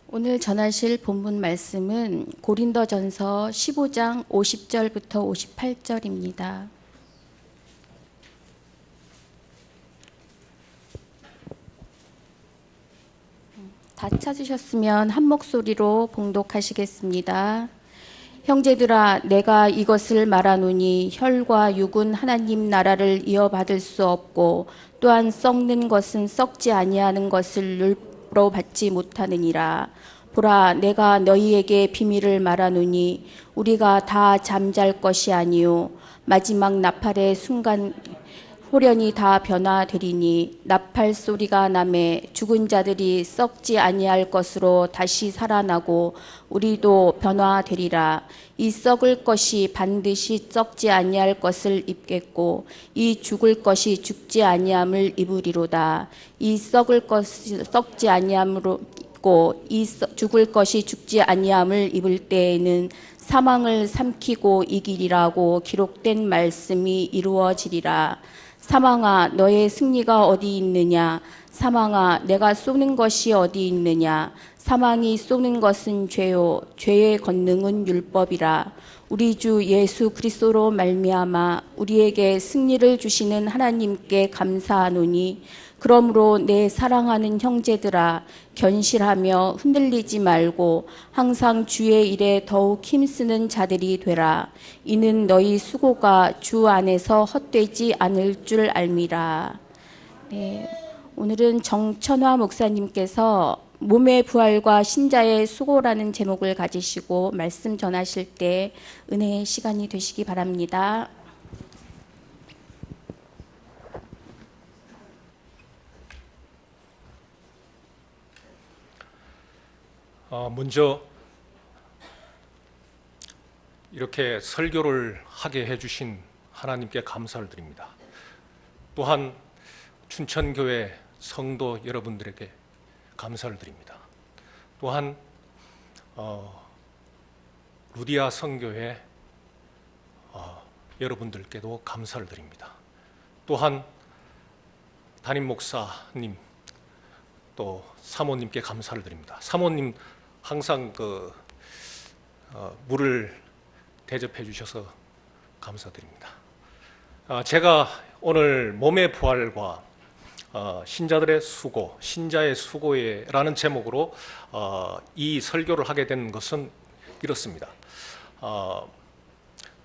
오늘 전하실 본문 말씀은 고린도전서 15장 50절부터 58절입니다. 다 찾으셨으면 한 목소리로 봉독하시겠습니다. 형제들아, 내가 이것을 말하노니 혈과 육은 하나님 나라를 이어받을 수 없고 또한 썩는 것은 썩지 아니하는 것을 율법으로 받지 못하느니라. 보라, 내가 너희에게 비밀을 말하노니 우리가 다 잠잘 것이 아니요 마지막 나팔의 순간 호련히 다 변화되리니 나팔 소리가 나매 죽은 자들이 썩지 아니할 것으로 다시 살아나고 우리도 변화되리라. 이 썩을 것이 반드시 썩지 아니할 것을 입겠고 이 죽을 것이 죽지 아니함을 입으리로다. 이 썩을 것이 썩지 아니함으로 입고 이 죽을 것이 죽지 아니함을 입을 때에는 사망을 삼키고 이기리라고 기록된 말씀이 이루어지리라. 사망아, 너의 승리가 어디 있느냐? 사망아, 내가 쏘는 것이 어디 있느냐? 사망이 쏘는 것은 죄요, 죄의 권능은 율법이라. 우리 주 예수 그리스도로 말미암아 우리에게 승리를 주시는 하나님께 감사하노니, 그러므로 내 사랑하는 형제들아, 견실하며 흔들리지 말고 항상 주의 일에 더욱 힘쓰는 자들이 되라. 이는 너희 수고가 주 안에서 헛되지 않을 줄 알미라. 네, 오늘은 정천화 목사님께서 몸의 부활과 신자의 수고라는 제목을 가지시고 말씀 전하실 때 은혜의 시간이 되시기 바랍니다. 먼저 이렇게 설교를 하게 해주신 하나님께 감사를 드립니다. 또한 춘천교회 성도 여러분들에게 감사를 드립니다. 또한 루디아 성교회 여러분들께도 감사를 드립니다. 또한 담임 목사님 또 사모님께 감사를 드립니다. 사모님 항상 물을 대접해 주셔서 감사드립니다. 제가 오늘 몸의 부활과 신자들의 수고, 신자의 수고에라는 제목으로 이 설교를 하게 된 것은 이렇습니다.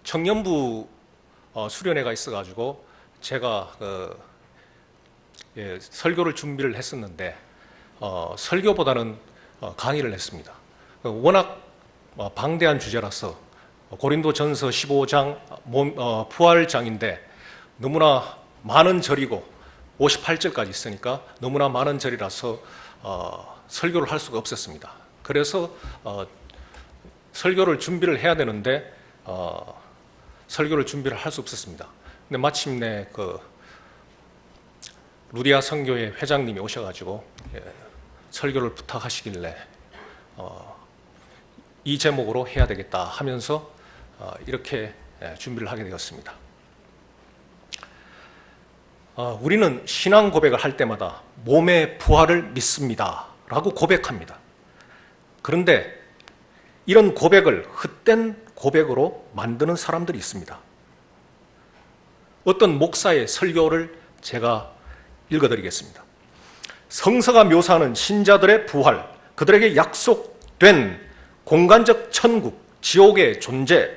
청년부 수련회가 있어가지고 제가 설교를 준비를 했었는데 설교보다는 강의를 했습니다. 워낙 방대한 주제라서 고린도전서 15장 부활장인데 너무나 많은 절이고 58절까지 있으니까 너무나 많은 절이라서 설교를 할 수가 없었습니다. 그래서 설교를 준비를 해야 되는데 설교를 준비를 할 수 없었습니다. 근데 마침내 루디아 선교회 회장님이 오셔가지고 설교를 부탁하시길래 이 제목으로 해야 되겠다 하면서 이렇게 준비를 하게 되었습니다. 우리는 신앙 고백을 할 때마다 몸의 부활을 믿습니다 라고 고백합니다. 그런데 이런 고백을 헛된 고백으로 만드는 사람들이 있습니다. 어떤 목사의 설교를 제가 읽어드리겠습니다. 성서가 묘사하는 신자들의 부활, 그들에게 약속된 공간적 천국, 지옥의 존재,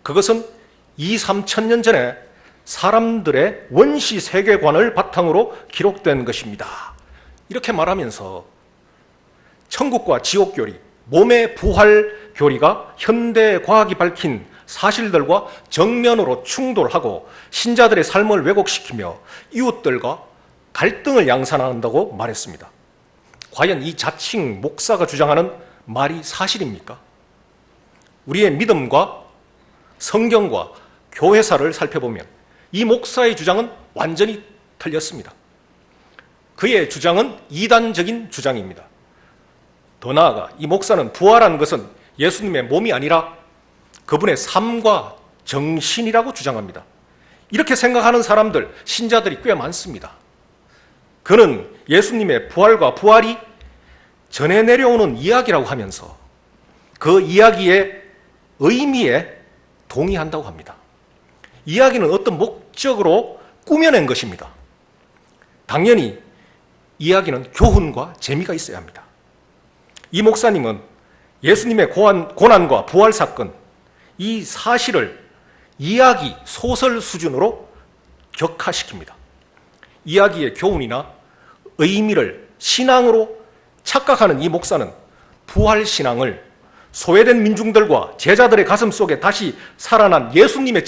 그것은 2,3,000년 전에 사람들의 원시 세계관을 바탕으로 기록된 것입니다. 이렇게 말하면서 천국과 지옥 교리, 몸의 부활 교리가 현대 과학이 밝힌 사실들과 정면으로 충돌하고 신자들의 삶을 왜곡시키며 이웃들과 갈등을 양산한다고 말했습니다. 과연 이 자칭 목사가 주장하는 말이 사실입니까? 우리의 믿음과 성경과 교회사를 살펴보면 이 목사의 주장은 완전히 틀렸습니다. 그의 주장은 이단적인 주장입니다. 더 나아가 이 목사는 부활한 것은 예수님의 몸이 아니라 그분의 삶과 정신이라고 주장합니다. 이렇게 생각하는 사람들, 신자들이 꽤 많습니다. 그는 예수님의 부활과 부활이 전해 내려오는 이야기라고 하면서 그 이야기의 의미에 동의한다고 합니다. 이야기는 어떤 목적으로 꾸며낸 것입니다. 당연히 이야기는 교훈과 재미가 있어야 합니다. 이 목사님은 예수님의 고난과 부활 사건, 이 사실을 이야기, 소설 수준으로 격화시킵니다. 이야기의 교훈이나 의미를 신앙으로 착각하는 이 목사는 부활 신앙을 소외된 민중들과 제자들의 가슴 속에 다시 살아난 예수님의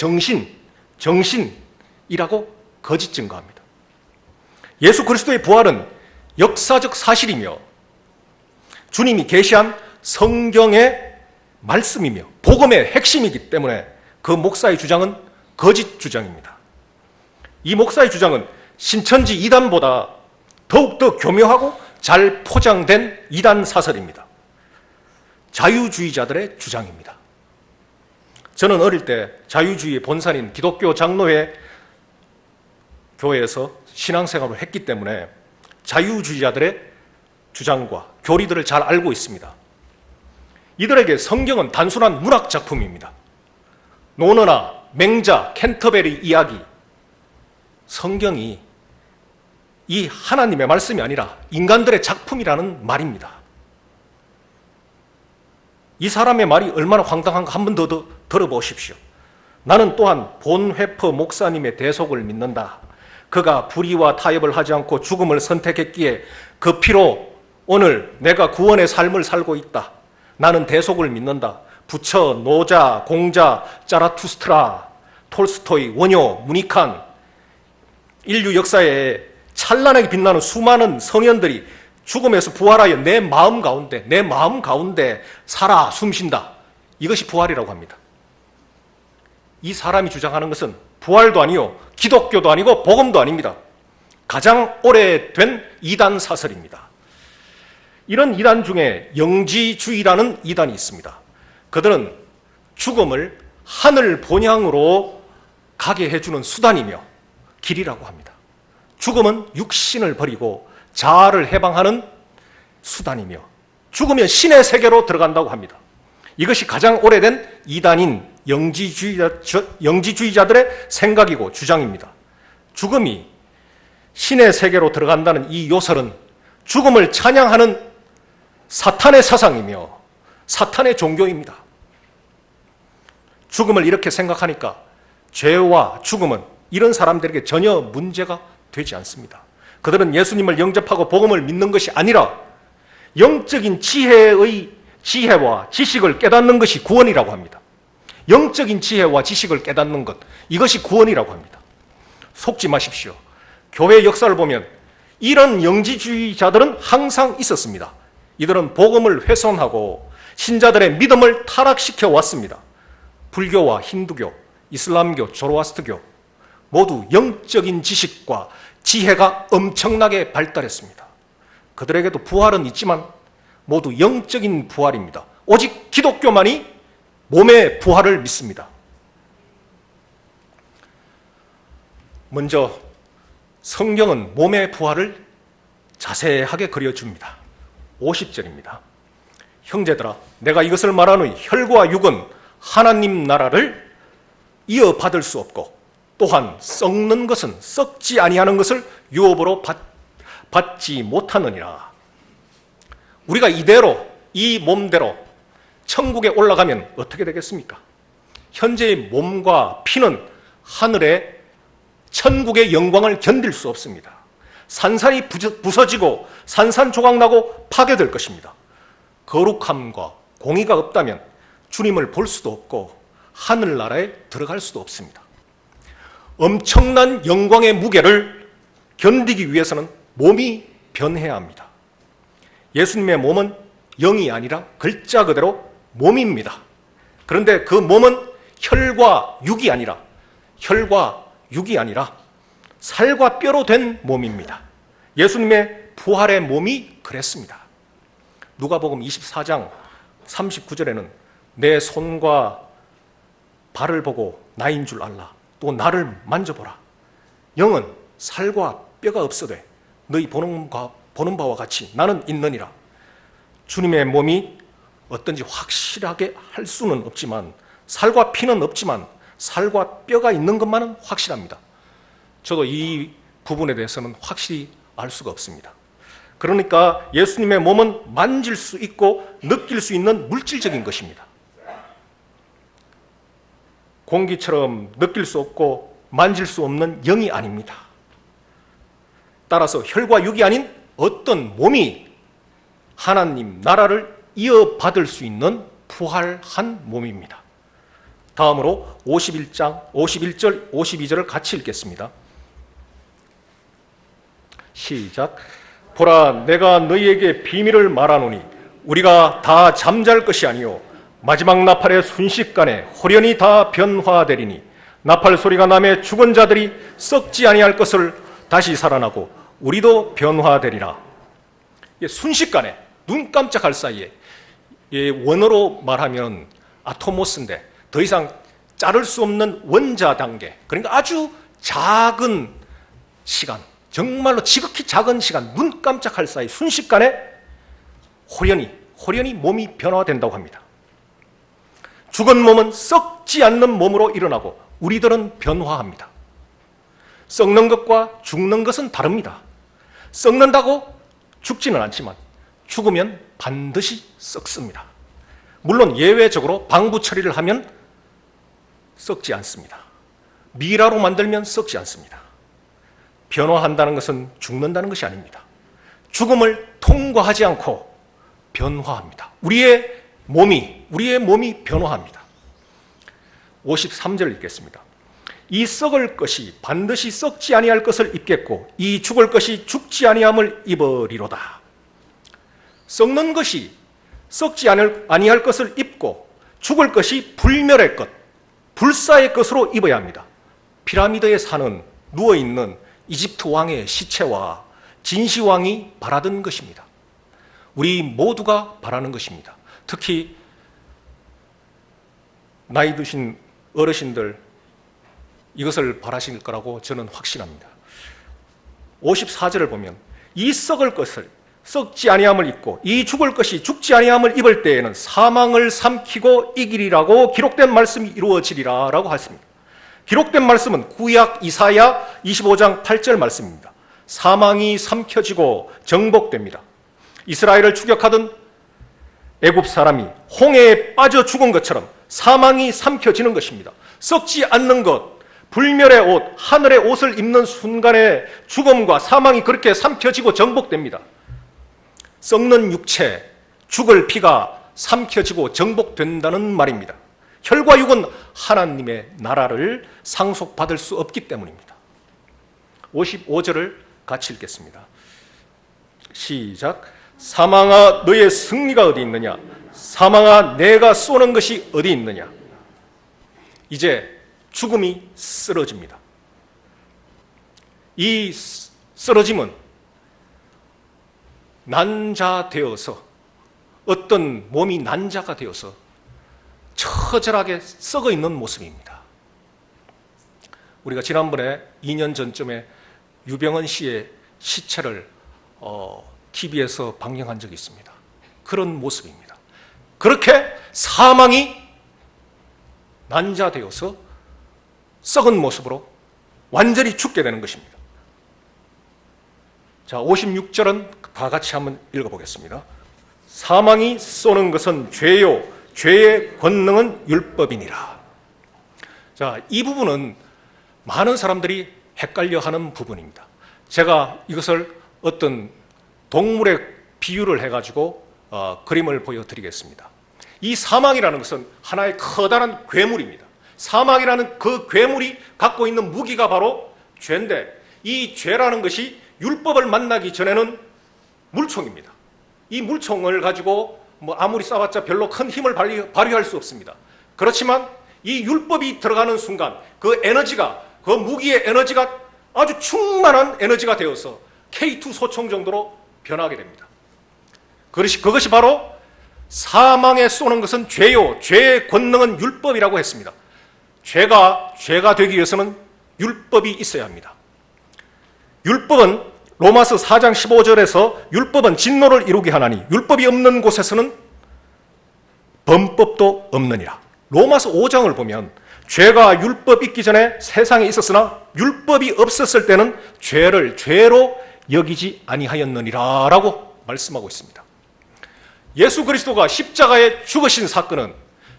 정신이라고 거짓 증거합니다. 예수 그리스도의 부활은 역사적 사실이며 주님이 계시한 성경의 말씀이며 복음의 핵심이기 때문에 그 목사의 주장은 거짓 주장입니다. 이 목사의 주장은 신천지 이단보다 더욱더 교묘하고 잘 포장된 이단 사설입니다. 자유주의자들의 주장입니다. 저는 어릴 때 자유주의의 본산인 기독교 장로회 교회에서 신앙생활을 했기 때문에 자유주의자들의 주장과 교리들을 잘 알고 있습니다. 이들에게 성경은 단순한 문학 작품입니다. 노너나 맹자, 캔터베리 이야기, 성경이 이 하나님의 말씀이 아니라 인간들의 작품이라는 말입니다. 이 사람의 말이 얼마나 황당한가 한 번 더 들어보십시오. 나는 또한 본회퍼 목사님의 대속을 믿는다. 그가 불의와 타협을 하지 않고 죽음을 선택했기에 그 피로 오늘 내가 구원의 삶을 살고 있다. 나는 대속을 믿는다. 부처, 노자, 공자, 자라투스트라, 톨스토이, 원효, 무니칸, 인류 역사에 찬란하게 빛나는 수많은 성현들이 죽음에서 부활하여 내 마음 가운데 살아 숨쉰다. 이것이 부활이라고 합니다. 이 사람이 주장하는 것은 부활도 아니요, 기독교도 아니고 복음도 아닙니다. 가장 오래된 이단 사설입니다. 이런 이단 중에 영지주의라는 이단이 있습니다. 그들은 죽음을 하늘 본향으로 가게 해주는 수단이며 길이라고 합니다. 죽음은 육신을 버리고 자아를 해방하는 수단이며 죽으면 신의 세계로 들어간다고 합니다. 이것이 가장 오래된 이단인 영지주의자들의 생각이고 주장입니다. 죽음이 신의 세계로 들어간다는 이 요설은 죽음을 찬양하는 사탄의 사상이며 사탄의 종교입니다. 죽음을 이렇게 생각하니까 죄와 죽음은 이런 사람들에게 전혀 문제가 되지 않습니다. 그들은 예수님을 영접하고 복음을 믿는 것이 아니라 영적인 지혜와 지식을 깨닫는 것이 구원이라고 합니다. 영적인 지혜와 지식을 깨닫는 것, 이것이 구원이라고 합니다. 속지 마십시오. 교회 역사를 보면 이런 영지주의자들은 항상 있었습니다. 이들은 복음을 훼손하고 신자들의 믿음을 타락시켜 왔습니다. 불교와 힌두교, 이슬람교, 조로아스트교 모두 영적인 지식과 지혜가 엄청나게 발달했습니다. 그들에게도 부활은 있지만 모두 영적인 부활입니다. 오직 기독교만이 몸의 부활을 믿습니다. 먼저 성경은 몸의 부활을 자세하게 그려줍니다. 50절입니다. 형제들아, 내가 이것을 말하노니 혈과 육은 하나님 나라를 이어받을 수 없고 또한 썩는 것은 썩지 아니하는 것을 유업으로 받지 못하느니라. 우리가 이대로 이 몸대로 천국에 올라가면 어떻게 되겠습니까? 현재의 몸과 피는 하늘의 천국의 영광을 견딜 수 없습니다. 산산이 부서지고 산산조각 나고 파괴될 것입니다. 거룩함과 공의가 없다면 주님을 볼 수도 없고 하늘나라에 들어갈 수도 없습니다. 엄청난 영광의 무게를 견디기 위해서는 몸이 변해야 합니다. 예수님의 몸은 영이 아니라 글자 그대로 몸입니다. 그런데 그 몸은 혈과 육이 아니라 살과 뼈로 된 몸입니다. 예수님의 부활의 몸이 그랬습니다. 누가복음 24장 39절에는 내 손과 발을 보고 나인 줄 알라. 또 나를 만져보라. 영은 살과 뼈가 없어되 너희 보는 바와 같이 나는 있느니라. 주님의 몸이 어떤지 확실하게 할 수는 없지만, 살과 피는 없지만 살과 뼈가 있는 것만은 확실합니다. 저도 이 부분에 대해서는 확실히 알 수가 없습니다. 그러니까 예수님의 몸은 만질 수 있고 느낄 수 있는 물질적인 것입니다. 공기처럼 느낄 수 없고 만질 수 없는 영이 아닙니다. 따라서 혈과 육이 아닌 어떤 몸이 하나님 나라를 이어받을 수 있는 부활한 몸입니다. 다음으로 51장 51절 52절을 같이 읽겠습니다. 시작. 보라, 내가 너희에게 비밀을 말하노니 우리가 다 잠잘 것이 아니요 마지막 나팔의 순식간에 호련히 다 변화되리니, 나팔 소리가 나매 죽은 자들이 썩지 아니할 것을 다시 살아나고 우리도 변화되리라. 순식간에, 눈 깜짝할 사이에, 원어로 말하면 아토모스인데 더 이상 자를 수 없는 원자 단계, 그러니까 아주 작은 시간, 정말로 지극히 작은 시간, 눈 깜짝할 사이 순식간에 호련히 몸이 변화된다고 합니다. 죽은 몸은 썩지 않는 몸으로 일어나고 우리들은 변화합니다. 썩는 것과 죽는 것은 다릅니다. 썩는다고 죽지는 않지만 죽으면 반드시 썩습니다. 물론 예외적으로 방부 처리를 하면 썩지 않습니다. 미라로 만들면 썩지 않습니다. 변화한다는 것은 죽는다는 것이 아닙니다. 죽음을 통과하지 않고 변화합니다. 우리의 몸이 변화합니다. 53절 읽겠습니다. 이 썩을 것이 반드시 썩지 아니할 것을 입겠고 이 죽을 것이 죽지 아니함을 입으리로다. 썩는 것이 썩지 아니할 것을 입고 죽을 것이 불멸의 것, 불사의 것으로 입어야 합니다. 피라미드에 사는 누워있는 이집트 왕의 시체와 진시황이 바라던 것입니다. 우리 모두가 바라는 것입니다. 특히 나이 드신 어르신들 이것을 바라실 거라고 저는 확신합니다. 54절을 보면 이 썩을 것을 썩지 아니함을 입고 이 죽을 것이 죽지 아니함을 입을 때에는 사망을 삼키고 이기리라고 기록된 말씀이 이루어지리라 라고 했습니다. 기록된 말씀은 구약 이사야 25장 8절 말씀입니다. 사망이 삼켜지고 정복됩니다. 이스라엘을 추격하던 애굽 사람이 홍해에 빠져 죽은 것처럼 사망이 삼켜지는 것입니다. 썩지 않는 것, 불멸의 옷, 하늘의 옷을 입는 순간에 죽음과 사망이 그렇게 삼켜지고 정복됩니다. 썩는 육체, 죽을 피가 삼켜지고 정복된다는 말입니다. 혈과 육은 하나님의 나라를 상속받을 수 없기 때문입니다. 55절을 같이 읽겠습니다. 시작. 사망아, 너의 승리가 어디 있느냐? 사망아, 내가 쏘는 것이 어디 있느냐? 이제 죽음이 쓰러집니다. 이 쓰러짐은 난자되어서, 어떤 몸이 난자가 되어서 처절하게 썩어 있는 모습입니다. 우리가 지난번에 2년 전쯤에 유병헌 씨의 시체를 TV에서 방영한 적이 있습니다. 그런 모습입니다. 그렇게 사망이 난자되어서 썩은 모습으로 완전히 죽게 되는 것입니다. 자, 56절은 다 같이 한번 읽어보겠습니다. 사망이 쏘는 것은 죄요, 죄의 권능은 율법이니라. 자, 이 부분은 많은 사람들이 헷갈려하는 부분입니다. 제가 이것을 어떤 동물의 비유를 해가지고 그림을 보여드리겠습니다. 이 사망이라는 것은 하나의 커다란 괴물입니다. 사망이라는 그 괴물이 갖고 있는 무기가 바로 죄인데, 이 죄라는 것이 율법을 만나기 전에는 물총입니다. 이 물총을 가지고 아무리 쏴봤자 별로 큰 힘을 발휘할 수 없습니다. 그렇지만 이 율법이 들어가는 순간 그 에너지가, 그 무기의 에너지가 아주 충만한 에너지가 되어서 K2 소총 정도로 변하게 됩니다. 그것이 바로 사망에 쏘는 것은 죄요, 죄의 권능은 율법이라고 했습니다. 죄가 되기 위해서는 율법이 있어야 합니다. 율법은 로마서 4장 15절에서 율법은 진노를 이루게 하나니 율법이 없는 곳에서는 범법도 없느니라. 로마서 5장을 보면 죄가 율법 있기 전에 세상에 있었으나 율법이 없었을 때는 죄를 죄로 여기지 아니하였느니라 라고 말씀하고 있습니다. 예수 그리스도가 십자가에 죽으신 사건은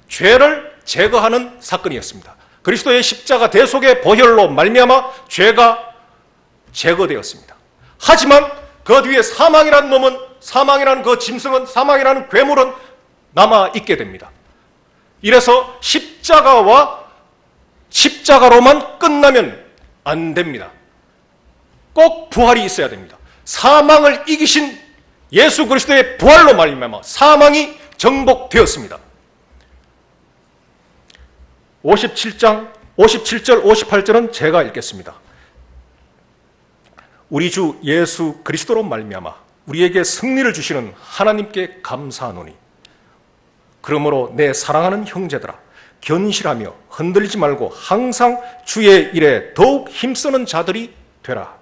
죄를 제거하는 사건이었습니다. 그리스도의 십자가 대속의 보혈로 말미암아 죄가 제거되었습니다. 하지만 그 뒤에 사망이라는 놈은, 사망이라는 그 짐승은, 사망이라는 괴물은 남아 있게 됩니다. 이래서 십자가로만 끝나면 안 됩니다. 꼭 부활이 있어야 됩니다. 사망을 이기신 예수 그리스도의 부활로 말미암아 사망이 정복되었습니다. 57절 58절은 제가 읽겠습니다. 우리 주 예수 그리스도로 말미암아 우리에게 승리를 주시는 하나님께 감사하노니 그러므로 내 사랑하는 형제들아 견실하며 흔들리지 말고 항상 주의 일에 더욱 힘쓰는 자들이 되라.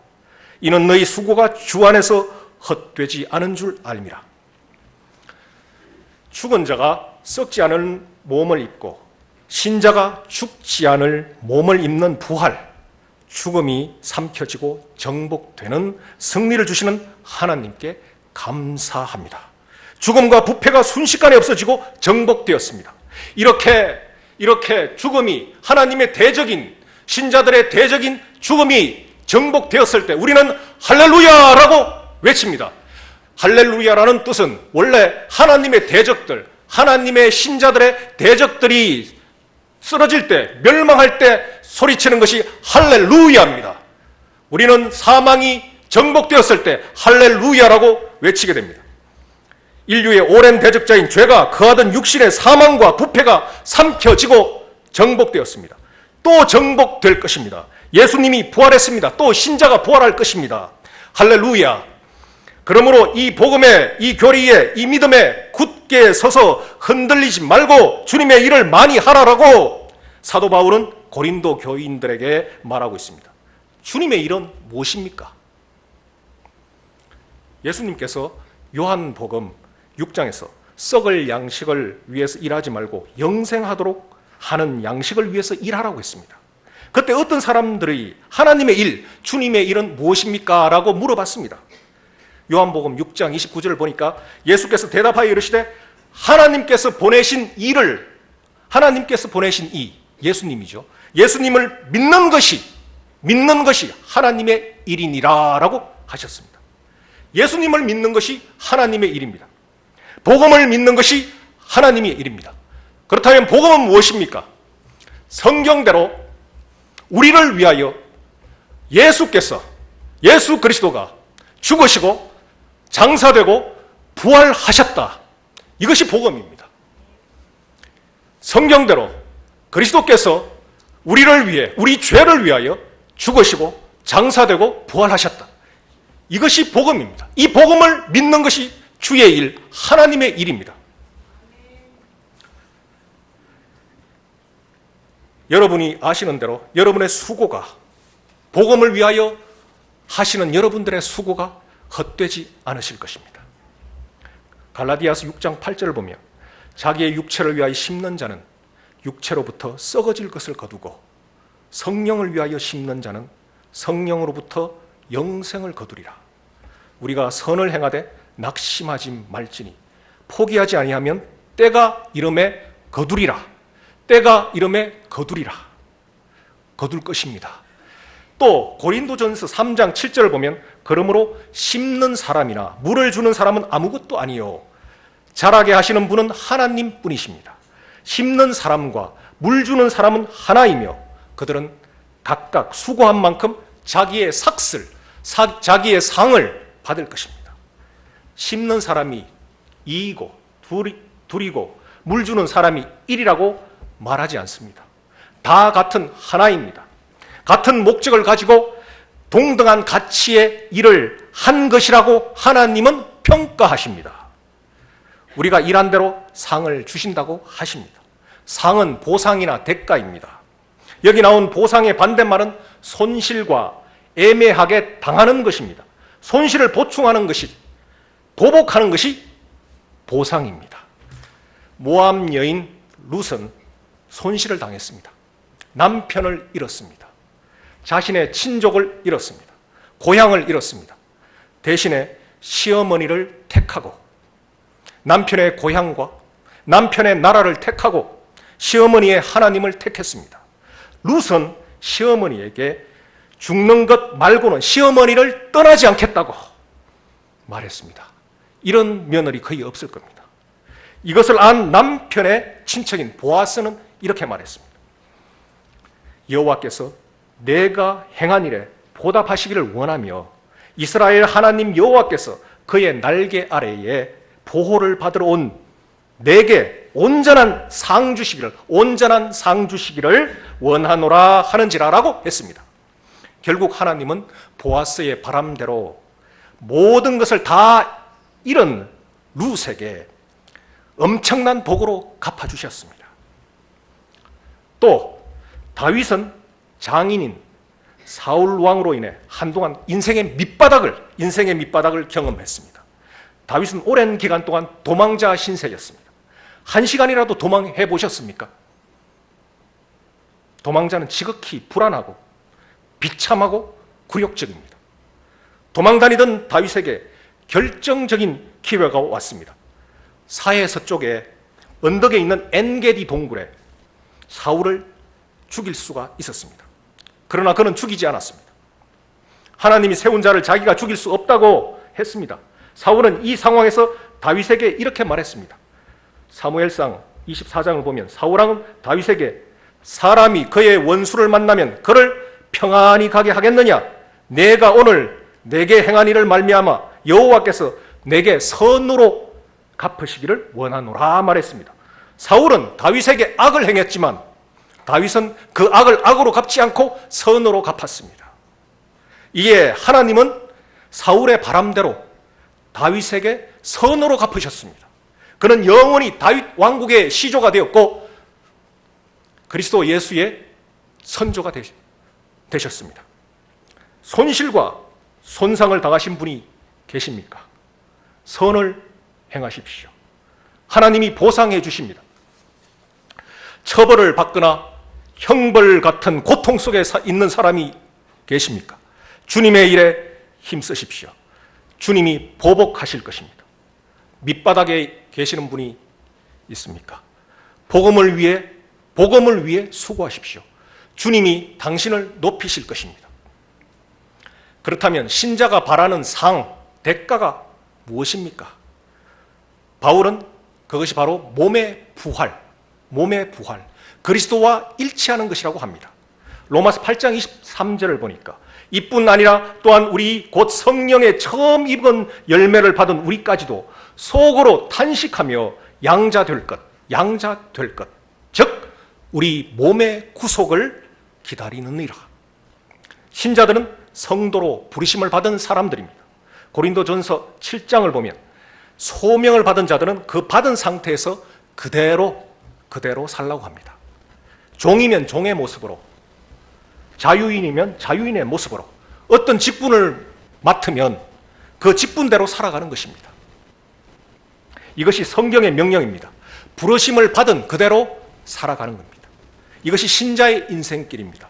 이는 너희 수고가 주 안에서 헛되지 않은 줄 알미라. 죽은 자가 썩지 않은 몸을 입고 신자가 죽지 않을 몸을 입는 부활, 죽음이 삼켜지고 정복되는 승리를 주시는 하나님께 감사합니다. 죽음과 부패가 순식간에 없어지고 정복되었습니다. 이렇게 죽음이 하나님의 대적인, 신자들의 대적인 죽음이 정복되었을 때 우리는 할렐루야라고 외칩니다. 할렐루야라는 뜻은 원래 하나님의 대적들, 하나님의 신자들의 대적들이 쓰러질 때, 멸망할 때 소리치는 것이 할렐루야입니다. 우리는 사망이 정복되었을 때 할렐루야라고 외치게 됩니다. 인류의 오랜 대적자인 죄가 거하던 육신의 사망과 부패가 삼켜지고 정복되었습니다. 또 정복될 것입니다. 예수님이 부활했습니다. 또 신자가 부활할 것입니다. 할렐루야. 그러므로 이 복음에, 이 교리에, 이 믿음에 굳게 서서 흔들리지 말고 주님의 일을 많이 하라라고 사도 바울은 고린도 교인들에게 말하고 있습니다. 주님의 일은 무엇입니까? 예수님께서 요한복음 6장에서 썩을 양식을 위해서 일하지 말고 영생하도록 하는 양식을 위해서 일하라고 했습니다. 그때 어떤 사람들이 하나님의 일, 주님의 일은 무엇입니까? 라고 물어봤습니다. 요한복음 6장 29절을 보니까 예수께서 대답하여 이르시되 하나님께서 보내신 일을, 하나님께서 보내신 이, 예수님이죠. 예수님을 믿는 것이 하나님의 일이니라 라고 하셨습니다. 예수님을 믿는 것이 하나님의 일입니다. 복음을 믿는 것이 하나님의 일입니다. 그렇다면 복음은 무엇입니까? 성경대로 우리를 위하여 예수께서, 예수 그리스도가 죽으시고 장사되고 부활하셨다. 이것이 복음입니다. 성경대로 그리스도께서 우리를 위해, 우리 죄를 위하여 죽으시고 장사되고 부활하셨다. 이것이 복음입니다. 이 복음을 믿는 것이 주의 일, 하나님의 일입니다. 여러분이 아시는 대로 여러분의 수고가, 복음을 위하여 하시는 여러분들의 수고가 헛되지 않으실 것입니다. 갈라디아서 6장 8절을 보면 자기의 육체를 위하여 심는 자는 육체로부터 썩어질 것을 거두고 성령을 위하여 심는 자는 성령으로부터 영생을 거두리라. 우리가 선을 행하되 낙심하지 말지니 포기하지 아니하면 때가 이름에 거두리라. 때가 이름에 거두리라. 거둘 것입니다. 또 고린도전서 3장 7절을 보면 그러므로 심는 사람이나 물을 주는 사람은 아무것도 아니요 자라게 하시는 분은 하나님 뿐이십니다. 심는 사람과 물 주는 사람은 하나이며 그들은 각각 수고한 만큼 자기의 삭슬, 자기의 상을 받을 것입니다. 심는 사람이 2이고 둘이고 물 주는 사람이 1이라고 말하지 않습니다. 다 같은 하나입니다. 같은 목적을 가지고 동등한 가치의 일을 한 것이라고 하나님은 평가하십니다. 우리가 일한 대로 상을 주신다고 하십니다. 상은 보상이나 대가입니다. 여기 나온 보상의 반대말은 손실과 애매하게 당하는 것입니다. 손실을 보충하는 것이, 보복하는 것이 보상입니다. 모압 여인 룻은 손실을 당했습니다. 남편을 잃었습니다. 자신의 친족을 잃었습니다. 고향을 잃었습니다. 대신에 시어머니를 택하고 남편의 고향과 남편의 나라를 택하고 시어머니의 하나님을 택했습니다. 룻은 시어머니에게 죽는 것 말고는 시어머니를 떠나지 않겠다고 말했습니다. 이런 며느리 거의 없을 겁니다. 이것을 안 남편의 친척인 보아스는 이렇게 말했습니다. 여호와께서 내가 행한 일에 보답하시기를 원하며 이스라엘 하나님 여호와께서 그의 날개 아래에 보호를 받으러 온 내게 온전한 상 주시기를 원하노라 하는지라라고 했습니다. 결국 하나님은 보아스의 바람대로 모든 것을 다 잃은 룻에게 엄청난 복으로 갚아주셨습니다. 또 다윗은 장인인 사울 왕으로 인해 한동안 인생의 밑바닥을 경험했습니다. 다윗은 오랜 기간 동안 도망자 신세였습니다. 한 시간이라도 도망해 보셨습니까? 도망자는 지극히 불안하고 비참하고 굴욕적입니다. 도망다니던 다윗에게 결정적인 기회가 왔습니다. 사해 서쪽에 언덕에 있는 엔게디 동굴에 사울을 죽일 수가 있었습니다. 그러나 그는 죽이지 않았습니다. 하나님이 세운 자를 자기가 죽일 수 없다고 했습니다. 사울은 이 상황에서 다윗에게 이렇게 말했습니다. 사무엘상 24장을 보면 사울왕은 다윗에게 사람이 그의 원수를 만나면 그를 평안히 가게 하겠느냐? 내가 오늘 내게 행한 일을 말미암아 여호와께서 내게 선으로 갚으시기를 원하노라 말했습니다. 사울은 다윗에게 악을 행했지만 다윗은 그 악을 악으로 갚지 않고 선으로 갚았습니다. 이에 하나님은 사울의 바람대로 다윗에게 선으로 갚으셨습니다. 그는 영원히 다윗 왕국의 시조가 되었고 그리스도 예수의 선조가 되셨습니다. 손실과 손상을 당하신 분이 계십니까? 선을 행하십시오. 하나님이 보상해 주십니다. 처벌을 받거나 형벌 같은 고통 속에 있는 사람이 계십니까? 주님의 일에 힘쓰십시오. 주님이 보복하실 것입니다. 밑바닥에 계시는 분이 있습니까? 복음을 위해 수고하십시오. 주님이 당신을 높이실 것입니다. 그렇다면 신자가 바라는 상, 대가가 무엇입니까? 바울은 그것이 바로 몸의 부활, 그리스도와 일치하는 것이라고 합니다. 로마서 8장 23절을 보니까 이뿐 아니라 또한 우리 곧 성령의 처음 입은 열매를 받은 우리까지도 속으로 탄식하며 양자 될 것, 즉 우리 몸의 구속을 기다리느니라. 신자들은 성도로 부르심을 받은 사람들입니다. 고린도전서 7장을 보면 소명을 받은 자들은 그 받은 상태에서 그대로 살라고 합니다. 종이면 종의 모습으로, 자유인이면 자유인의 모습으로, 어떤 직분을 맡으면 그 직분대로 살아가는 것입니다. 이것이 성경의 명령입니다. 부르심을 받은 그대로 살아가는 겁니다. 이것이 신자의 인생길입니다.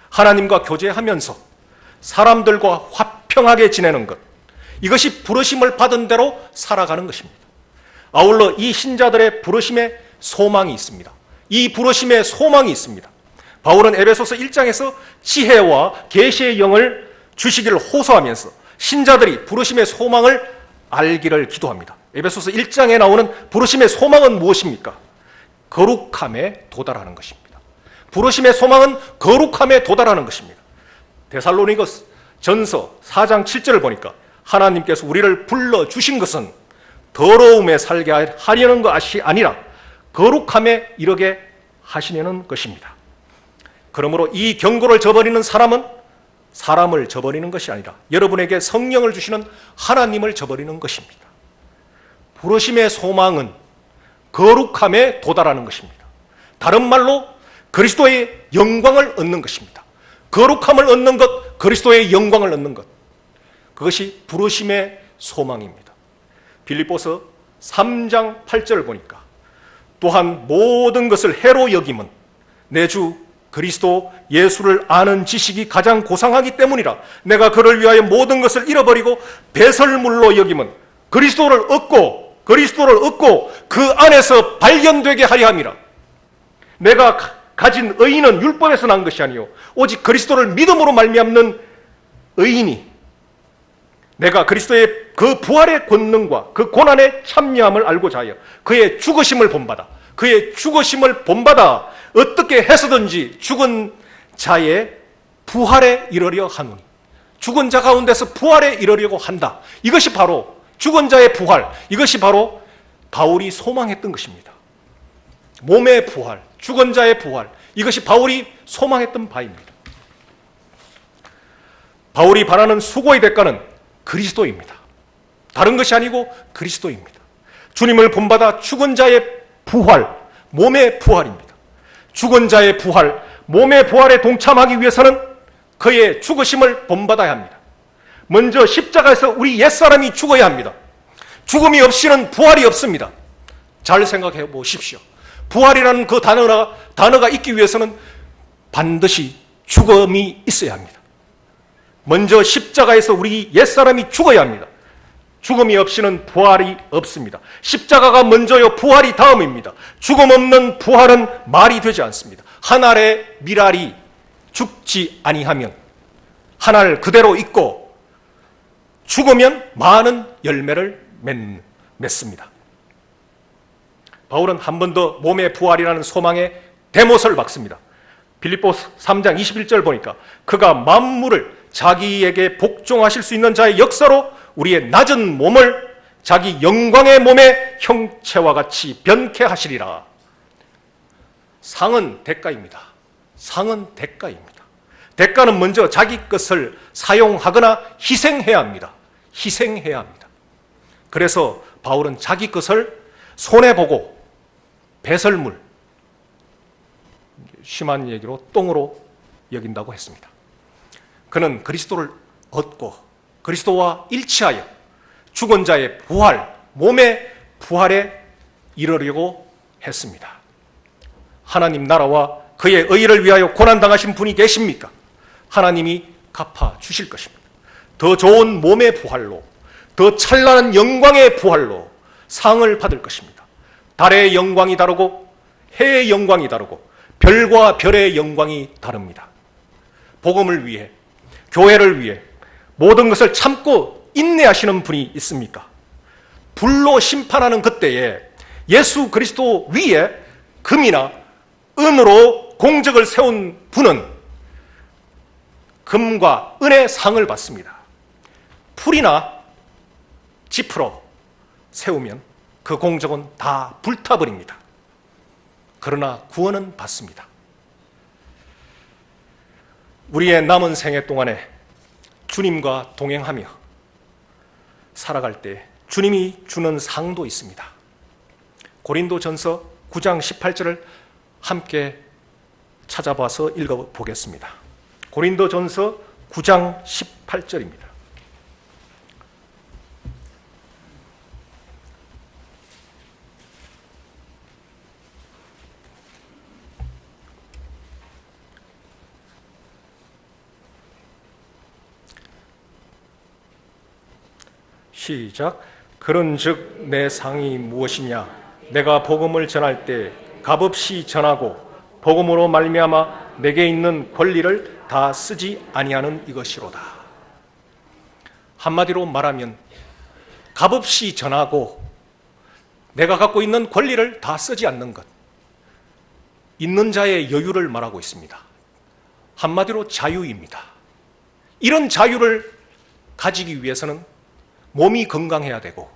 하나님과 교제하면서 사람들과 화평하게 지내는 것, 이것이 부르심을 받은 대로 살아가는 것입니다. 아울러 이 신자들의 부르심의 소망이 있습니다. 이 부르심의 소망이 있습니다. 바울은 에베소서 1장에서 지혜와 계시의 영을 주시기를 호소하면서 신자들이 부르심의 소망을 알기를 기도합니다. 에베소서 1장에 나오는 부르심의 소망은 무엇입니까? 거룩함에 도달하는 것입니다. 부르심의 소망은 거룩함에 도달하는 것입니다. 데살로니가서 전서 4장 7절을 보니까 하나님께서 우리를 불러주신 것은 더러움에 살게 하려는 것이 아니라 거룩함에 이르게 하시려는 것입니다. 그러므로 이 경고를 저버리는 사람은 사람을 저버리는 것이 아니라 여러분에게 성령을 주시는 하나님을 저버리는 것입니다. 부르심의 소망은 거룩함에 도달하는 것입니다. 다른 말로 그리스도의 영광을 얻는 것입니다. 거룩함을 얻는 것, 그리스도의 영광을 얻는 것. 그것이 부르심의 소망입니다. 빌립보서 3장 8절을 보니까 또한 모든 것을 해로 여김은 내 주 그리스도 예수를 아는 지식이 가장 고상하기 때문이라. 내가 그를 위하여 모든 것을 잃어버리고 배설물로 여김은 그리스도를 얻고 그 안에서 발견되게 하려 함이라. 내가 가진 의인은 율법에서 난 것이 아니요 오직 그리스도를 믿음으로 말미암는 의인이 내가 그리스도의 그 부활의 권능과 그 고난의 참여함을 알고자 하여 그의 죽으심을 본받아 어떻게 해서든지 죽은 자의 부활에 이르려 하노니. 죽은 자 가운데서 부활에 이르려고 한다. 이것이 바로 죽은 자의 부활, 이것이 바로 바울이 소망했던 것입니다. 몸의 부활, 죽은 자의 부활, 이것이 바울이 소망했던 바입니다. 바울이 바라는 수고의 대가는 그리스도입니다. 다른 것이 아니고 그리스도입니다. 주님을 본받아 죽은 자의 부활, 몸의 부활입니다. 죽은 자의 부활, 몸의 부활에 동참하기 위해서는 그의 죽으심을 본받아야 합니다. 먼저 십자가에서 우리 옛사람이 죽어야 합니다. 죽음이 없이는 부활이 없습니다. 잘 생각해 보십시오. 부활이라는 그 단어가 있기 위해서는 반드시 죽음이 있어야 합니다. 먼저 십자가에서 우리 옛사람이 죽어야 합니다. 죽음이 없이는 부활이 없습니다. 십자가가 먼저요, 부활이 다음입니다. 죽음 없는 부활은 말이 되지 않습니다. 한 알의 밀알이 죽지 아니하면 한 알 그대로 있고 죽으면 많은 열매를 맺습니다. 바울은 한 번 더 몸의 부활이라는 소망에 대못을 박습니다. 빌립보서 3장 21절 보니까 그가 만물을 자기에게 복종하실 수 있는 자의 역사로 우리의 낮은 몸을 자기 영광의 몸의 형체와 같이 변케 하시리라. 상은 대가입니다. 상은 대가입니다. 대가는 먼저 자기 것을 사용하거나 희생해야 합니다. 희생해야 합니다. 그래서 바울은 자기 것을 손해보고 배설물, 심한 얘기로 똥으로 여긴다고 했습니다. 그는 그리스도를 얻고 그리스도와 일치하여 죽은 자의 부활, 몸의 부활에 이르려고 했습니다. 하나님 나라와 그의 의를 위하여 고난당하신 분이 계십니까? 하나님이 갚아 주실 것입니다. 더 좋은 몸의 부활로, 더 찬란한 영광의 부활로 상을 받을 것입니다. 달의 영광이 다르고 해의 영광이 다르고 별과 별의 영광이 다릅니다. 복음을 위해, 교회를 위해 모든 것을 참고 인내하시는 분이 있습니까? 불로 심판하는 그때에 예수 그리스도 위에 금이나 은으로 공적을 세운 분은 금과 은의 상을 받습니다. 풀이나 지프로 세우면 그 공적은 다 불타버립니다. 그러나 구원은 받습니다. 우리의 남은 생애 동안에 주님과 동행하며 살아갈 때 주님이 주는 상도 있습니다. 고린도전서 9장 18절을 함께 찾아봐서 읽어보겠습니다. 고린도전서 9장 18절입니다. 시작. 그런즉 내 상이 무엇이냐? 내가 복음을 전할 때 값없이 전하고 복음으로 말미암아 내게 있는 권리를 다 쓰지 아니하는 이것이로다. 한마디로 말하면 값없이 전하고 내가 갖고 있는 권리를 다 쓰지 않는 것, 있는 자의 여유를 말하고 있습니다. 한마디로 자유입니다. 이런 자유를 가지기 위해서는 몸이 건강해야 되고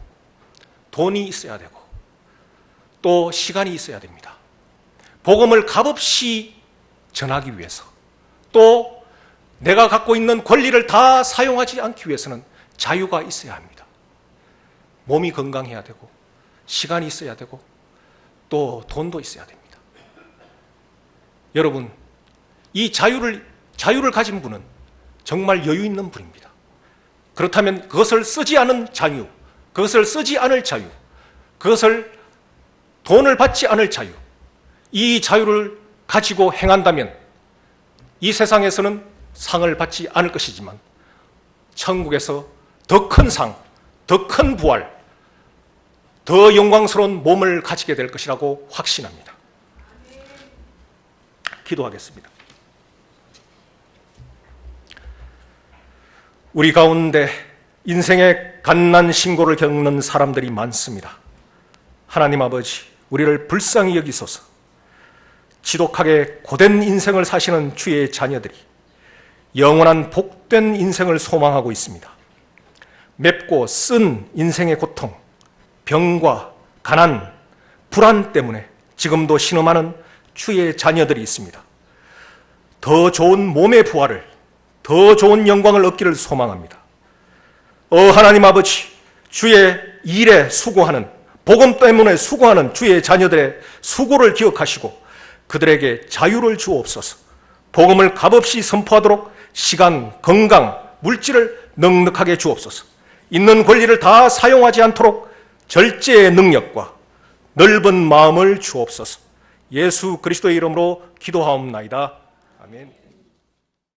돈이 있어야 되고 또 시간이 있어야 됩니다. 복음을 값없이 전하기 위해서 또 내가 갖고 있는 권리를 다 사용하지 않기 위해서는 자유가 있어야 합니다. 몸이 건강해야 되고 시간이 있어야 되고 또 돈도 있어야 됩니다. 여러분, 이 자유를 가진 분은 정말 여유 있는 분입니다. 그렇다면 그것을 쓰지 않은 자유, 그것을 쓰지 않을 자유, 그것을 돈을 받지 않을 자유, 이 자유를 가지고 행한다면 이 세상에서는 상을 받지 않을 것이지만 천국에서 더 큰 상, 더 큰 부활, 더 영광스러운 몸을 가지게 될 것이라고 확신합니다. 기도하겠습니다. 우리 가운데 인생의 갓난 신고를 겪는 사람들이 많습니다. 하나님 아버지, 우리를 불쌍히 여기소서. 지독하게 고된 인생을 사시는 주의 자녀들이 영원한 복된 인생을 소망하고 있습니다. 맵고 쓴 인생의 고통, 병과 가난, 불안 때문에 지금도 신음하는 주의 자녀들이 있습니다. 더 좋은 몸의 부활을, 더 좋은 영광을 얻기를 소망합니다. 하나님 아버지, 주의 일에 수고하는, 복음 때문에 수고하는 주의 자녀들의 수고를 기억하시고 그들에게 자유를 주옵소서. 복음을 값없이 선포하도록 시간, 건강, 물질을 넉넉하게 주옵소서. 있는 권리를 다 사용하지 않도록 절제의 능력과 넓은 마음을 주옵소서. 예수 그리스도의 이름으로 기도하옵나이다. 아멘.